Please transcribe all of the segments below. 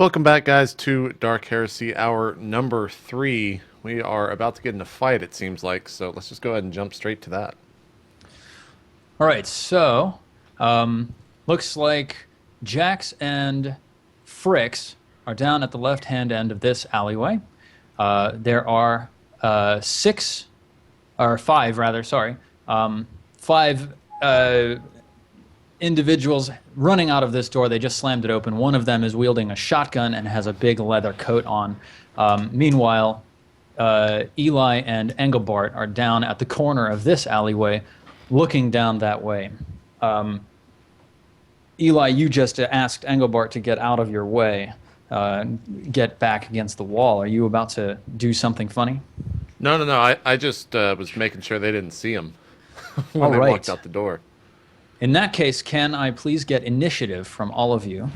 Welcome back, guys, to Dark Heresy, hour number 3. We are about to get in a fight, it seems like, so let's just go ahead and jump straight to that. All right, so looks like Jax and Fricks are down at the left-hand end of this alleyway. There are five individuals running out of this door. They just slammed it open. One of them is wielding a shotgun and has a big leather coat on. Meanwhile, Eli and Engelbart are down at the corner of this alleyway, looking down that way. Eli, you just asked Engelbart to get out of your way, get back against the wall. Are you about to do something funny? No. I just was making sure they didn't see him when they walked out the door. In that case, can I please get initiative from all of you?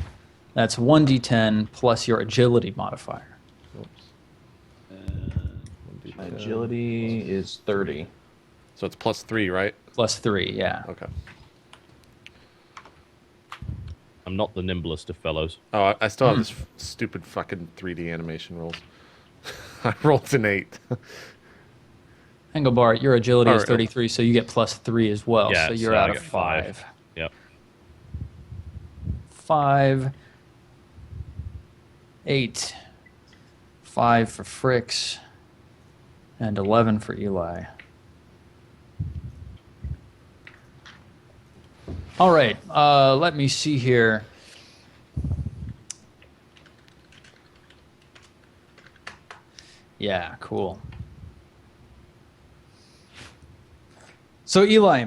That's 1d10 plus your agility modifier. Agility is 30. So it's plus 3, right? Plus 3, yeah. Okay. I'm not the nimblest of fellows. Oh, I still have this stupid fucking 3D animation rolls. I rolled an 8. Engelbart, your agility is 33, so you get plus 3 as well. Yeah, so you're I out of get 5. Yep. 5. 8. 5 for Fricks. And 11 for Eli. All right, let me see here. Yeah, cool. So Eli,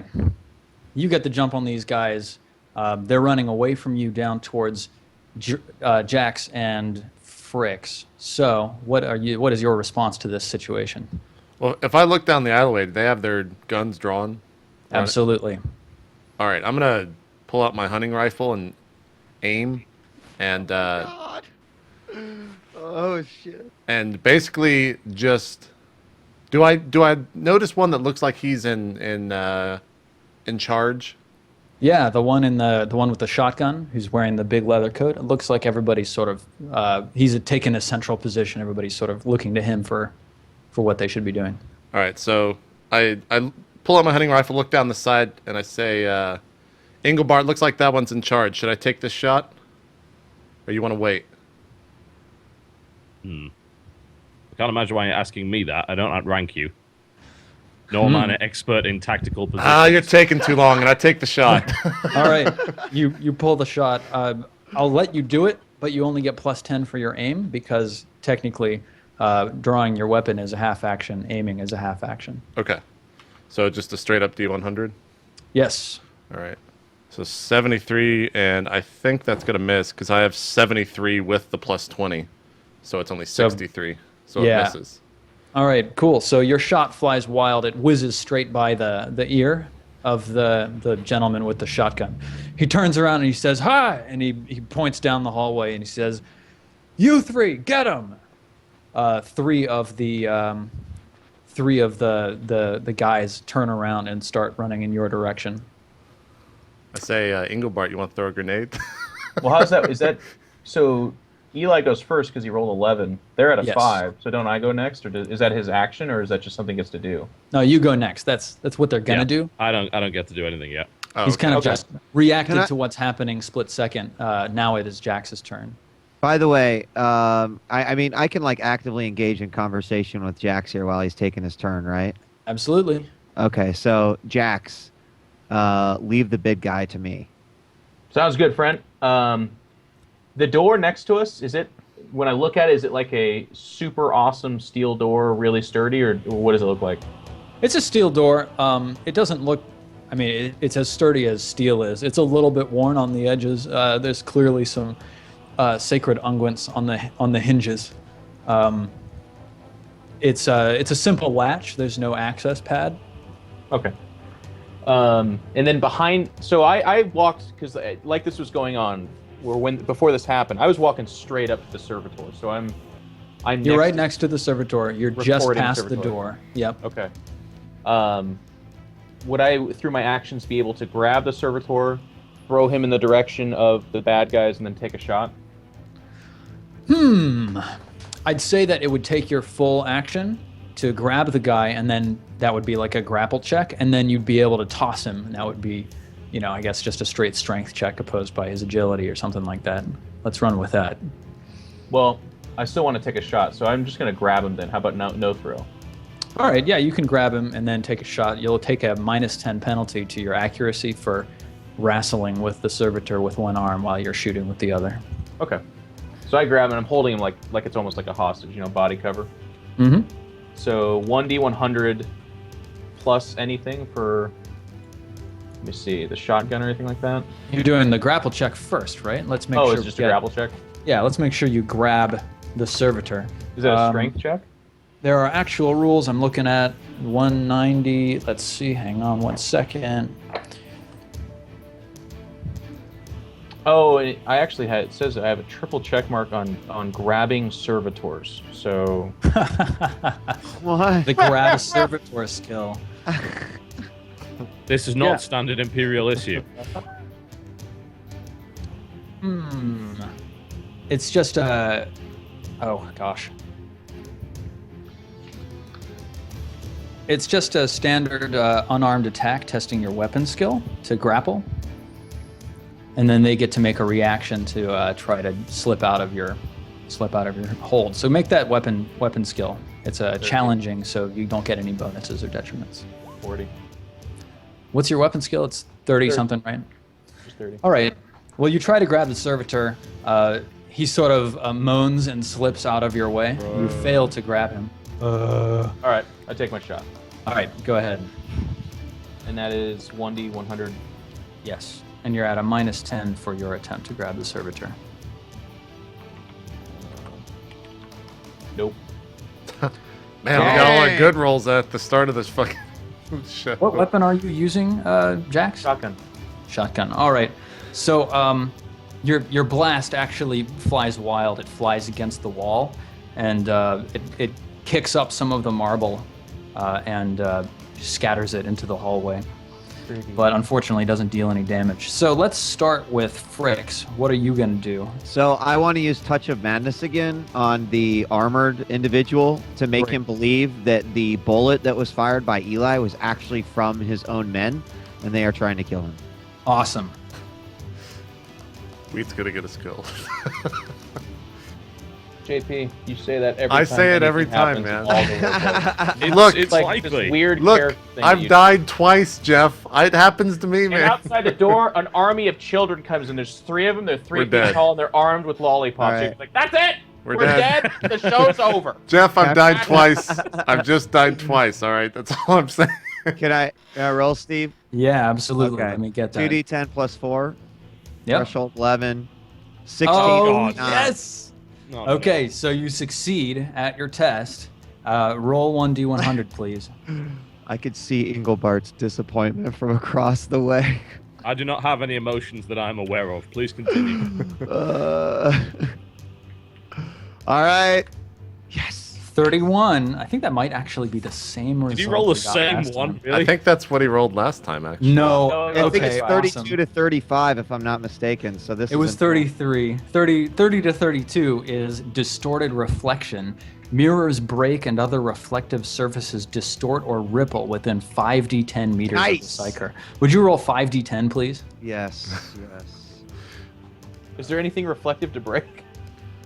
you get the jump on these guys. They're running away from you down towards Jax and Fricks. So what is your response to this situation? Well, if I look down the alleyway, do they have their guns drawn? Absolutely. All right, I'm going to pull out my hunting rifle and aim and God. Oh shit. And basically just do I notice one that looks like he's in charge? Yeah, the one with the shotgun, who's wearing the big leather coat. It looks like everybody's sort of he's taken a central position. Everybody's sort of looking to him for what they should be doing. All right, so I pull out my hunting rifle, look down the side, and I say, Engelbart, looks like that one's in charge. Should I take this shot? Or you want to wait? I can't imagine why you're asking me that. I don't outrank you. Nor am I an expert in tactical positions. You're taking too long, and I take the shot. All right, you pull the shot. I'll let you do it, but you only get plus 10 for your aim, because technically drawing your weapon is a half action, aiming is a half action. Okay. So just a straight up D100? Yes. All right. So 73, and I think that's going to miss, because I have 73 with the plus 20. So it's only 63. So it misses. All right, cool. So your shot flies wild. It whizzes straight by the ear of the gentleman with the shotgun. He turns around and he says, "Hi!" And he points down the hallway and he says, "You three, get him!" Three of the guys turn around and start running in your direction. I say, Engelbart, you want to throw a grenade? Well, how's that? Is that so? Eli goes first because he rolled 11. They're at a 5, so don't I go next, or is that his action, or is that just something he gets to do? No, you go next. That's what they're gonna do. I don't get to do anything yet. Oh, He's kind of just reacted I- to what's happening split second. Now it is Jax's turn. By the way, I mean, I can like actively engage in conversation with Jax here while he's taking his turn, right? Absolutely. Okay, so Jax, leave the big guy to me. Sounds good, friend. The door next to us, when I look at it, is it like a super awesome steel door, really sturdy, or what does it look like? It's a steel door. It doesn't look. I mean, it's as sturdy as steel is. It's a little bit worn on the edges. There's clearly some sacred unguents on the hinges. It's a simple latch. There's no access pad. Okay. And then behind, so I walked, because like this was going on, before this happened, I was walking straight up to the servitor. So I'm You're right next to the servitor. You're just past the servitor. door. Yep. Okay. Would I, through my actions, be able to grab the servitor, throw him in the direction of the bad guys, and then take a shot? I'd say that it would take your full action to grab the guy, and then that would be like a grapple check, and then you'd be able to toss him, and that would be, I guess just a straight strength check opposed by his agility or something like that. Let's run with that. Well, I still want to take a shot, so I'm just going to grab him then. How about no throw? All right, yeah, you can grab him and then take a shot. You'll take a -10 penalty to your accuracy for wrestling with the servitor with one arm while you're shooting with the other. Okay. So I grab him and I'm holding him like it's almost like a hostage, body cover. Mm-hmm. So 1d100 plus anything for, let me see, the shotgun or anything like that? You're doing the grapple check first, right? Let's make Oh, sure. it's just a grapple check? Yeah, let's make sure you grab the servitor. Is that a strength check? There are actual rules I'm looking at. 190. Let's see. Hang on 1 second. Oh, and it says I have a triple check mark on grabbing servitors. So What? The grab a servitor skill. This is not standard Imperial issue. It's just a. Oh gosh. It's just a standard unarmed attack testing your weapon skill to grapple. And then they get to make a reaction to try to slip out of your hold. So make that weapon skill. It's challenging, so you don't get any bonuses or detriments. 40. What's your weapon skill? It's 30 something, right? Just 30. All right. Well, you try to grab the servitor. He sort of moans and slips out of your way. You fail to grab him. All right, I take my shot. All right, go ahead. And that is 1d100. Yes. And you're at a -10 for your attempt to grab the servitor. Nope. Man, we got all our good rolls at the start of this fucking show. What weapon are you using, Jax? Shotgun. Shotgun. All right. So your blast actually flies wild. It flies against the wall, and it kicks up some of the marble and scatters it into the hallway. But unfortunately doesn't deal any damage. So let's start with Fricks. What are you going to do? So I want to use Touch of Madness again on the armored individual to make him believe that the bullet that was fired by Eli was actually from his own men, and they are trying to kill him. Awesome. Wheat's gonna get a skill. JP, you say that every time. I say it every anything time, happens man. all the way. Look, it's Like likely. this weird Look, character thing I've you died twice, Jeff. It happens to me, And man. outside the door, an army of children comes in. There's 3 of them. They're 3 We're feet dead. tall, and they're armed with lollipops. All right. You're like, that's it. We're dead. dead. The show's over. Jeff, I've died twice. I've just died twice, all right? That's all I'm saying. Can I roll, Steve? Yeah, absolutely. Okay. Let me get that. 2d10 plus 4. Yep. Threshold 11. 16. Oh, God. yes. No, Okay, so you succeed at your test. Roll 1d100, please. I could see Ingolbart's disappointment from across the way. I do not have any emotions that I'm aware of. Please continue. All right. Yes. 31. I think that might actually be the same result. Did you roll the we got same last one? time. Really? I think that's what he rolled last time, actually. No. No, I think Okay, it's 32 awesome. to 35, if I'm not mistaken. So this It was isn't- 33. 30 to 32 is distorted reflection. Mirrors break and other reflective surfaces distort or ripple within 5d10 meters Nice. of the psyker. Would you roll 5d10, please? Yes. Yes. Is there anything reflective to break?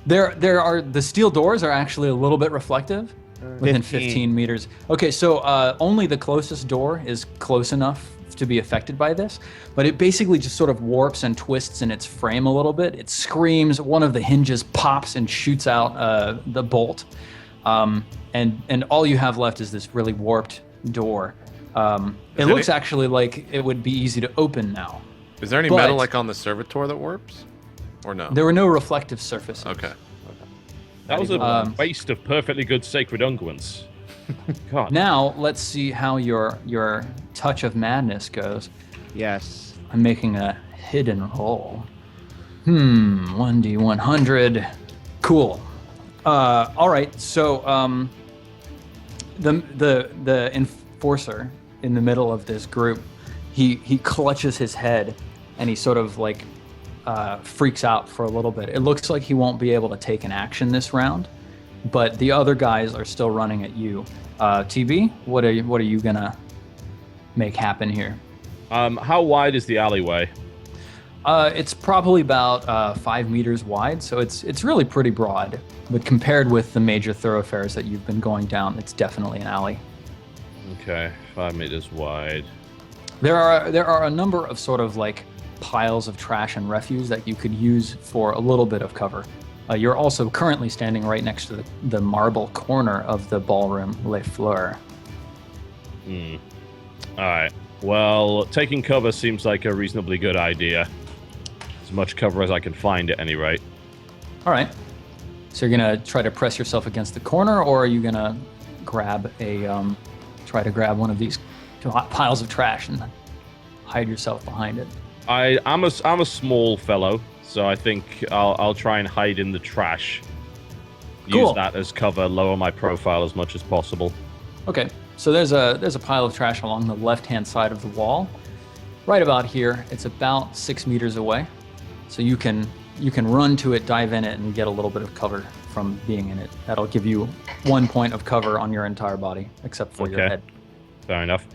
There are the steel doors are actually a little bit reflective within 15 meters. Okay, so only the closest door is close enough to be affected by this, but it basically just sort of warps and twists in its frame a little bit. It screams, one of the hinges pops and shoots out the bolt, and all you have left is this really warped door. It looks actually like it would be easy to open now. Is there any But- metal like on the servitor that warps? Or no? There were no reflective surfaces. Okay. That was a waste of perfectly good sacred unguents. God. Now let's see how your touch of madness goes. Yes. I'm making a hidden roll. 1d100. Cool. All right. So the enforcer in the middle of this group, he clutches his head, and he sort of like freaks out for a little bit. It looks like he won't be able to take an action this round, but the other guys are still running at you. TB, what are you gonna make happen here? How wide is the alleyway? It's probably about 5 meters wide, so it's really pretty broad. But compared with the major thoroughfares that you've been going down, it's definitely an alley. Okay, 5 meters wide. There are a number of sort of like piles of trash and refuse that you could use for a little bit of cover. You're also currently standing right next to the marble corner of the ballroom Les Fleurs. All right. Well, taking cover seems like a reasonably good idea. As much cover as I can find at any rate. All right. So you're gonna try to press yourself against the corner, or are you gonna grab try to grab one of these piles of trash and hide yourself behind it? I'm a small fellow, so I think I'll try and hide in the trash. Cool. Use that as cover, lower my profile as much as possible. Okay. So there's a pile of trash along the left-hand side of the wall, right about here. It's about 6 meters away, so you can run to it, dive in it, and get a little bit of cover from being in it. That'll give you 1 point of cover on your entire body, except for your head. Fair enough.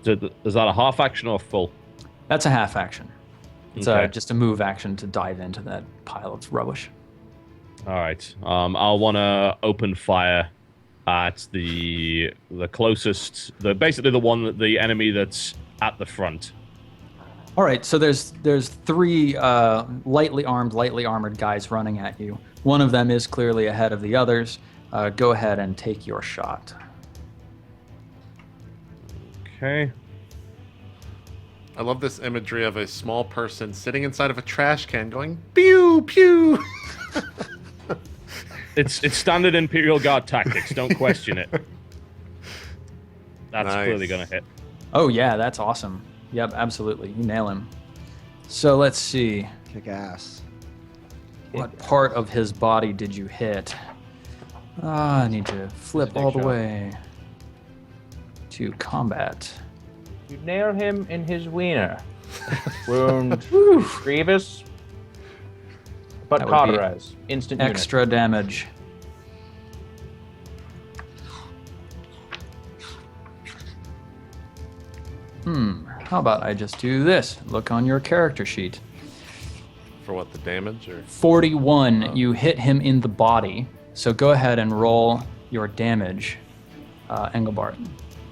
Is that a half action or a full? That's a half action. It's Okay. just a move action to dive into that pile of rubbish. All right. I'll want to open fire at the closest, basically the enemy that's at the front. All right, so there's 3 lightly armored guys running at you. One of them is clearly ahead of the others. Go ahead and take your shot. Okay. I love this imagery of a small person sitting inside of a trash can going, pew, pew. It's standard Imperial Guard tactics. Don't question it. That's Nice. clearly going to hit. Oh, yeah, that's awesome. Yep, absolutely. You nail him. So let's see. Kick ass. What part of his body did you hit? I need to flip all the shot. way to combat. You nail him in his wiener. Wound grievous, but That would be cauterize. Instant unit. Extra damage. How about I just do this? Look on your character sheet. For what, the damage? Or 41, you hit him in the body. So go ahead and roll your damage, Engelbart.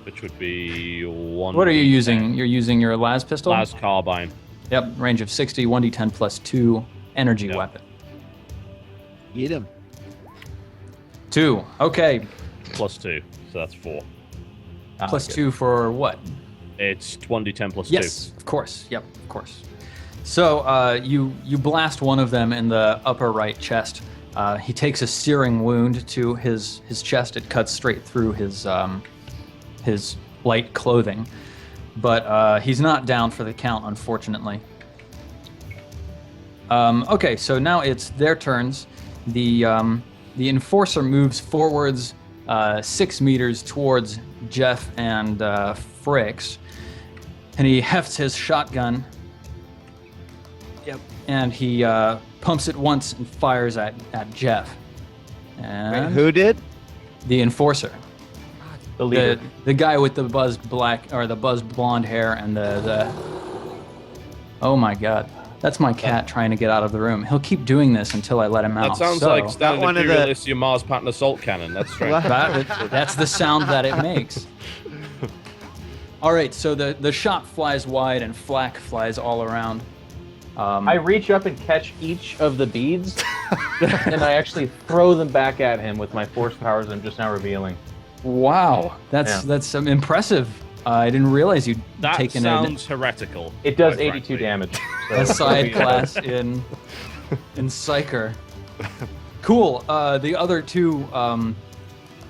Which would be 1. What are you using? You're using your las pistol? Las carbine. Yep, range of 60, 1d10 plus 2, energy Yep. weapon. Eat him. 2, okay. Plus 2, so that's 4. Plus 2 for what? It's 1d10 plus Yes, of course. Yep, of course. So you blast one of them in the upper right chest. He takes a searing wound to his chest. It cuts straight through his light clothing, but he's not down for the count, unfortunately. Okay, so now it's their turns. The enforcer moves forwards 6 meters towards Jeff and Fricks, and he hefts his shotgun. Yep, and he pumps it once and fires at Jeff. And Wait, who did? the enforcer. The leader. The guy with the buzzed black or the buzzed blonde hair and the Oh my god. That's my cat trying to get out of the room. He'll keep doing this until I let him out. That sounds So, like standard one of the- Imperial issue Mars Pattern Assault Cannon. That's strange. that's the sound that it makes. All right, so the shot flies wide and flak flies all around. I reach up and catch each of the beads, and I actually throw them back at him with my force powers I'm just now revealing. Wow, that's impressive. I didn't realize you'd That taken sounds heretical. It does quite 82 frankly. damage. a side class in Psyker. Cool. The other 2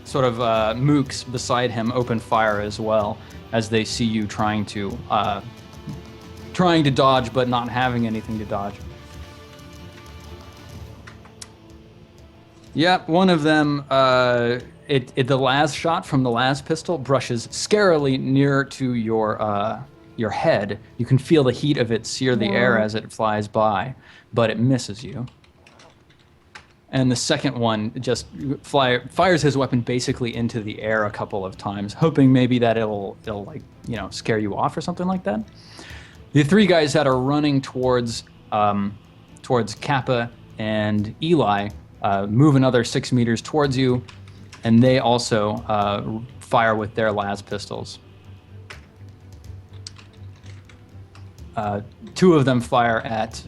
sort of mooks beside him open fire as well as they see you trying to dodge but not having anything to dodge. Yep, one of them, the last shot from the last pistol brushes scarily near to your your head. You can feel the heat of it sear the air as it flies by, but it misses you. And the second one just fires his weapon basically into the air a couple of times, hoping maybe that it'll like, scare you off or something like that. The three guys that are running towards Kappa and Eli move another 6 meters towards you, and they also fire with their las pistols. Two of them fire at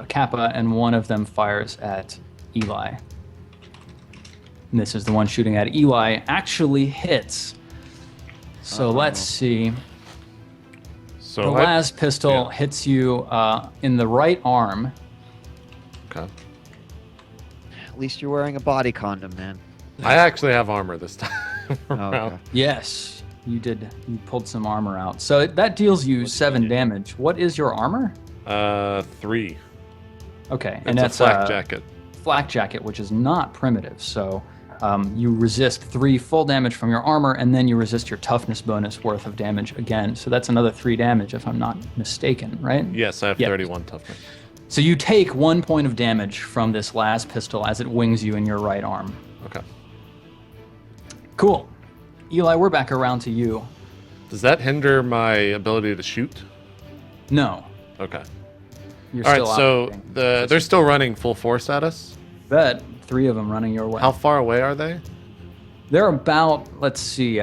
Kappa, and one of them fires at Eli. And this is the one shooting at Eli. Actually hits. So let's see. So the las pistol hits you in the right arm. Okay. At least you're wearing a body condom, man. I actually have armor this time. Okay. Yes, you did. You pulled some armor out. So that deals you 7 damage. What is your armor? 3. Okay, It's a flak jacket. Flak jacket, which is not primitive. So you resist 3 full damage from your armor, and then you resist your toughness bonus worth of damage again. So that's another 3 damage, if I'm not mistaken, right? Yes, I have 31 toughness. So you take 1 point of damage from this las pistol as it wings you in your right arm. Okay. Cool. Eli, we're back around to you. Does that hinder my ability to shoot? No. Okay. You're All right, still so operating. they're still running full force at us? Bet 3 of them running your way. How far away are they? They're about, let's see,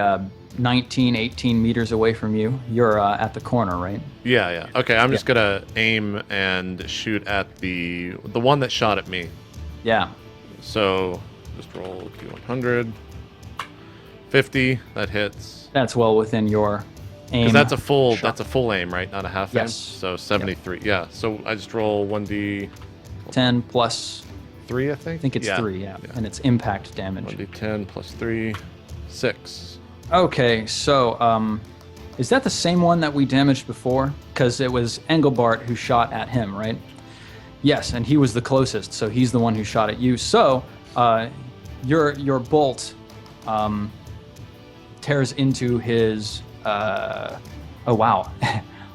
19, 18 meters away from you. You're at the corner, right? Yeah. Okay, I'm just gonna aim and shoot at the one that shot at me. Yeah. So just roll D100. 50, that hits. That's well within your aim. Because that's a full shot. aim, right? Not a half Yes. aim. So 73. Yeah. So I just roll 1d 10 plus, 3, I think. I think it's 3, yeah. And it's impact damage. 1d10 plus 3, 6. Okay, so is that the same one that we damaged before? Because it was Engelbart who shot at him, right? Yes, and he was the closest, so he's the one who shot at you. So your bolt tears into his. Oh wow!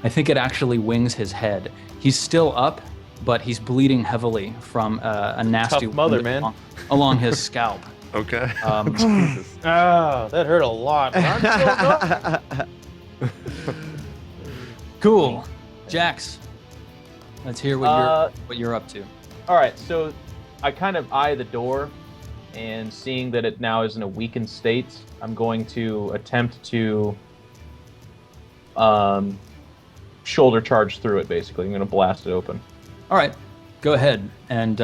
I think it actually wings his head. He's still up, but he's bleeding heavily from a nasty Tough mother, wound man. along his scalp. Okay. Ah, that hurt a lot. I'm still Cool, Jax. Let's hear what you're up to. All right, so I kind of eye the door, and seeing that it now is in a weakened state, I'm going to attempt to shoulder charge through it, basically. I'm going to blast it open. All right, go ahead, and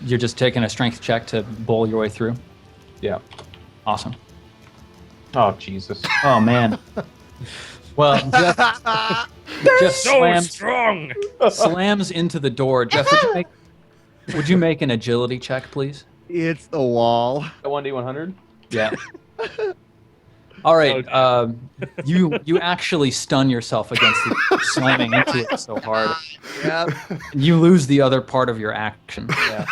you're just taking a strength check to bowl your way through. Yeah. Awesome. Oh, Jesus. Oh man. Well, Jeff slams into the door. Jeff, would you make an agility check, please? It's the wall. A 1d100? Yeah. All right. You actually stun yourself against slamming into it so hard. Yep. You lose the other part of your action. Yeah.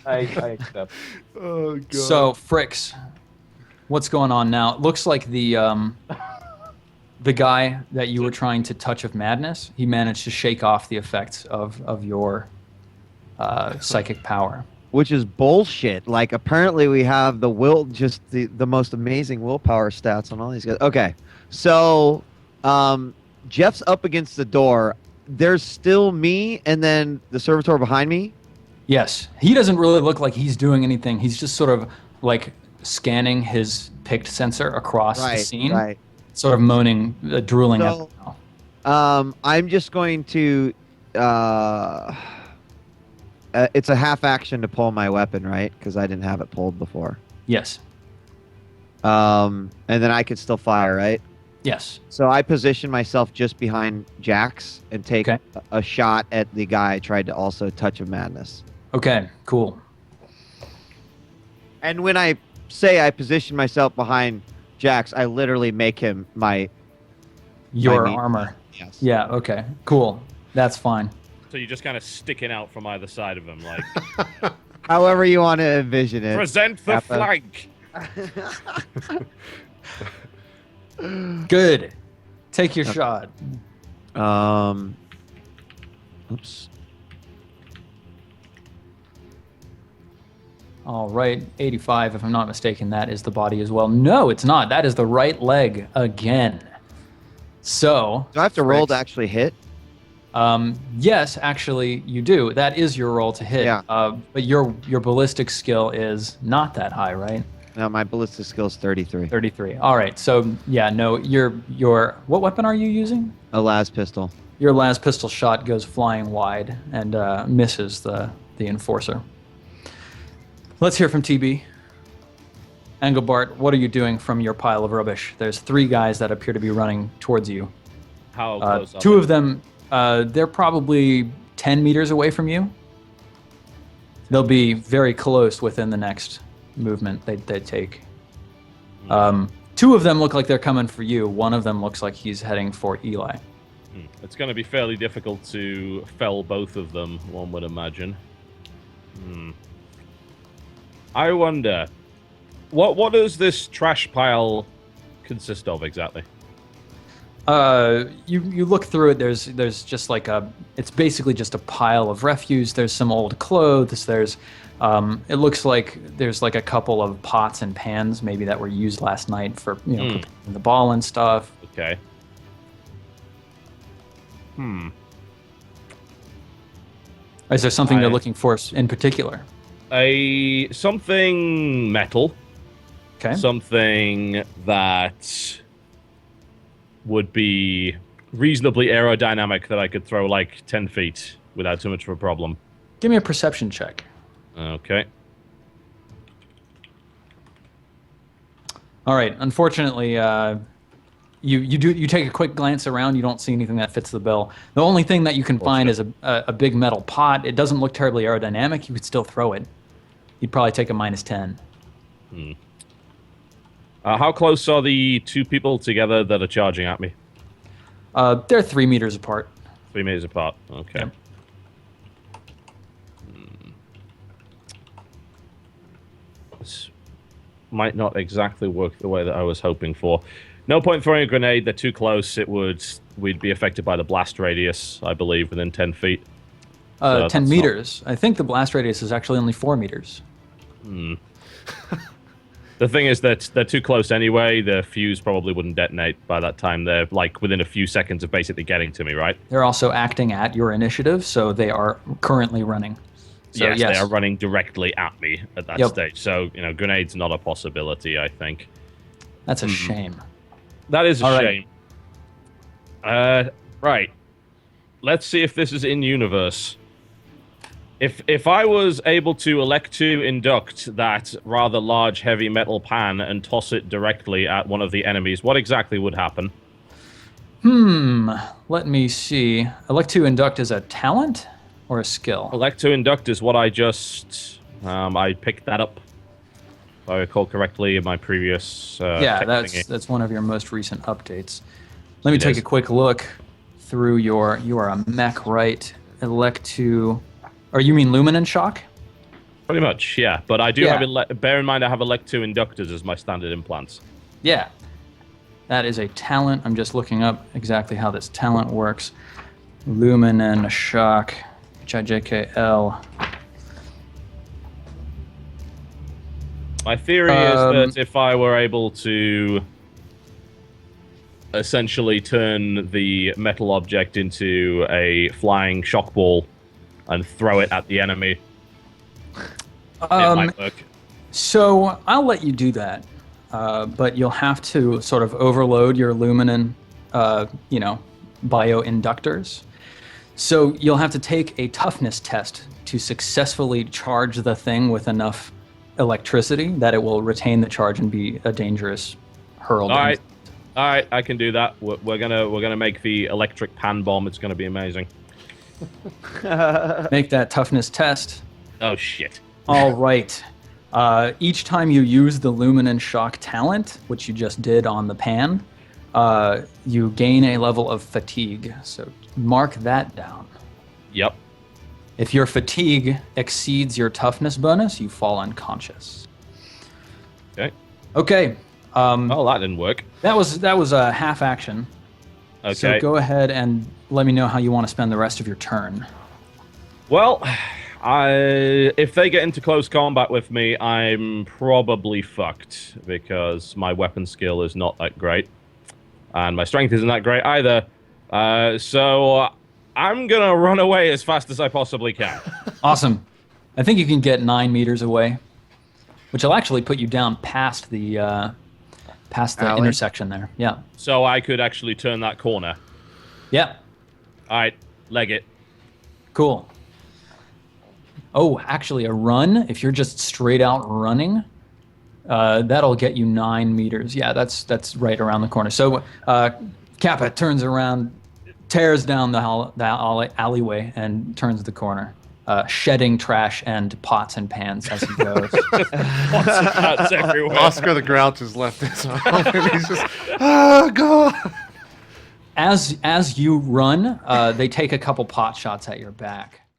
I accept. Oh god. So, Fricks, what's going on now? It looks like the guy that you were trying to touch of madness, he managed to shake off the effects of your psychic power. Which is bullshit. Like, apparently we have the will, just the most amazing willpower stats on all these guys. Okay, so Jeff's up against the door. There's still me, and then the servitor behind me. Yes, he doesn't really look like he's doing anything. He's just sort of like scanning his picked sensor across the scene, Right. sort of moaning, drooling at So, them now. I'm just going to. It's a half action to pull my weapon, right? Because I didn't have it pulled before. Yes. And then I could still fire, right? Yes. So I position myself just behind Jax and take a shot at the guy I tried to also touch of madness. Okay, cool. And when I say I position myself behind Jax, I literally make him Your meat. armor. Yes. Yeah, okay, cool. That's fine. So you're just kind of sticking out from either side of him, like, However you want to envision it. present the Kappa. flank. Good. Take your shot. Oops. All right, 85, if I'm not mistaken, that is the body as well. No, it's not. That is the right leg again. So... Do I have to roll to actually hit? Yes, actually, you do. That is your roll to hit. Yeah. But your ballistic skill is not that high, right? No, my ballistic skill is 33. 33. All right. So yeah, no, your what weapon are you using? A las pistol. Your las pistol shot goes flying wide and misses the enforcer. Let's hear from TB. Engelbart, what are you doing from your pile of rubbish? There's 3 guys that appear to be running towards you. How close are 2 they? of them, they're probably 10 meters away from you. They'll be very close within the next movement they take. 2 of them look like they're coming for you. 1 of them looks like he's heading for Eli. It's going to be fairly difficult to fell both of them, one would imagine. I wonder, what does this trash pile consist of exactly? You look through it. There's just like it's basically just a pile of refuse. There's some old clothes. There's it looks like there's like a couple of pots and pans maybe that were used last night for preparing the ball and stuff. Okay. Is there something you're looking for in particular? Something metal. Okay. Something that would be reasonably aerodynamic that I could throw like 10 feet without too much of a problem. Give me a perception check. Okay. All right. Unfortunately, you take a quick glance around. You don't see anything that fits the bill. The only thing that you can find is a big metal pot. It doesn't look terribly aerodynamic. You could still throw it. You'd probably take a -10. How close are the 2 people together that are charging at me? They're 3 meters apart. 3 meters apart. Okay. Yep. This might not exactly work the way that I was hoping for. No point throwing a grenade. They're too close. We'd be affected by the blast radius, I believe, within 10 feet. 10 meters. I think the blast radius is actually only 4 meters. The thing is that they're too close anyway. The fuse probably wouldn't detonate by that time. They're like within a few seconds of basically getting to me, right? They're also acting at your initiative, so they are currently running. So, yes, they are running directly at me at that Yep. stage. So, grenades not a possibility, I think. That's a shame. That is a All shame. Right. Let's see if this is in universe. If I was able to elect to induct that rather large heavy metal pan and toss it directly at one of the enemies, what exactly would happen? Let me see. Elect to induct is a talent or a skill? Elect to induct is what I just... I picked that up, if I recall correctly, in my previous... Yeah, tech thingy. that's one of your most recent updates. Let me It take is. a quick look through you are a mech, right? Elect to... Or you mean Luminant Shock? Pretty much, yeah. But I do Yeah. have... bear in mind, I have elect to inductors as my standard implants. Yeah. That is a talent. I'm just looking up exactly how this talent works. Luminant Shock. JKL. My theory is that if I were able to essentially turn the metal object into a flying shock ball and throw it at the enemy, it might work. So I'll let you do that, but you'll have to sort of overload your Luminant, bioinductors. So you'll have to take a toughness test to successfully charge the thing with enough electricity that it will retain the charge and be a dangerous hurl. All right, I can do that. We're gonna make the electric pan bomb. It's gonna be amazing. Make that toughness test. Oh shit! All right. Each time you use the Luminant Shock talent, which you just did on the pan, you gain a level of fatigue. So mark that down. Yep. If your fatigue exceeds your toughness bonus, you fall unconscious. Okay. Okay. Oh, that didn't work. That was a half action. Okay. So go ahead and let me know how you want to spend the rest of your turn. Well, if they get into close combat with me, I'm probably fucked because my weapon skill is not that great, and my strength isn't that great either. So I'm gonna run away as fast as I possibly can. Awesome. I think you can get 9 meters away, which will actually put you down past the Alley? intersection there. Yeah. So I could actually turn that corner. Yeah. All right, leg it. Cool. Oh, actually, a run, if you're just straight out running, that'll get you 9 meters. Yeah, that's right around the corner. So Kappa turns around, tears down the alleyway, and turns the corner, shedding trash and pots and pans as he goes. That's everywhere. Oscar the Grouch has left his home, and he's just, oh, God. As you run, they take a couple pot shots at your back.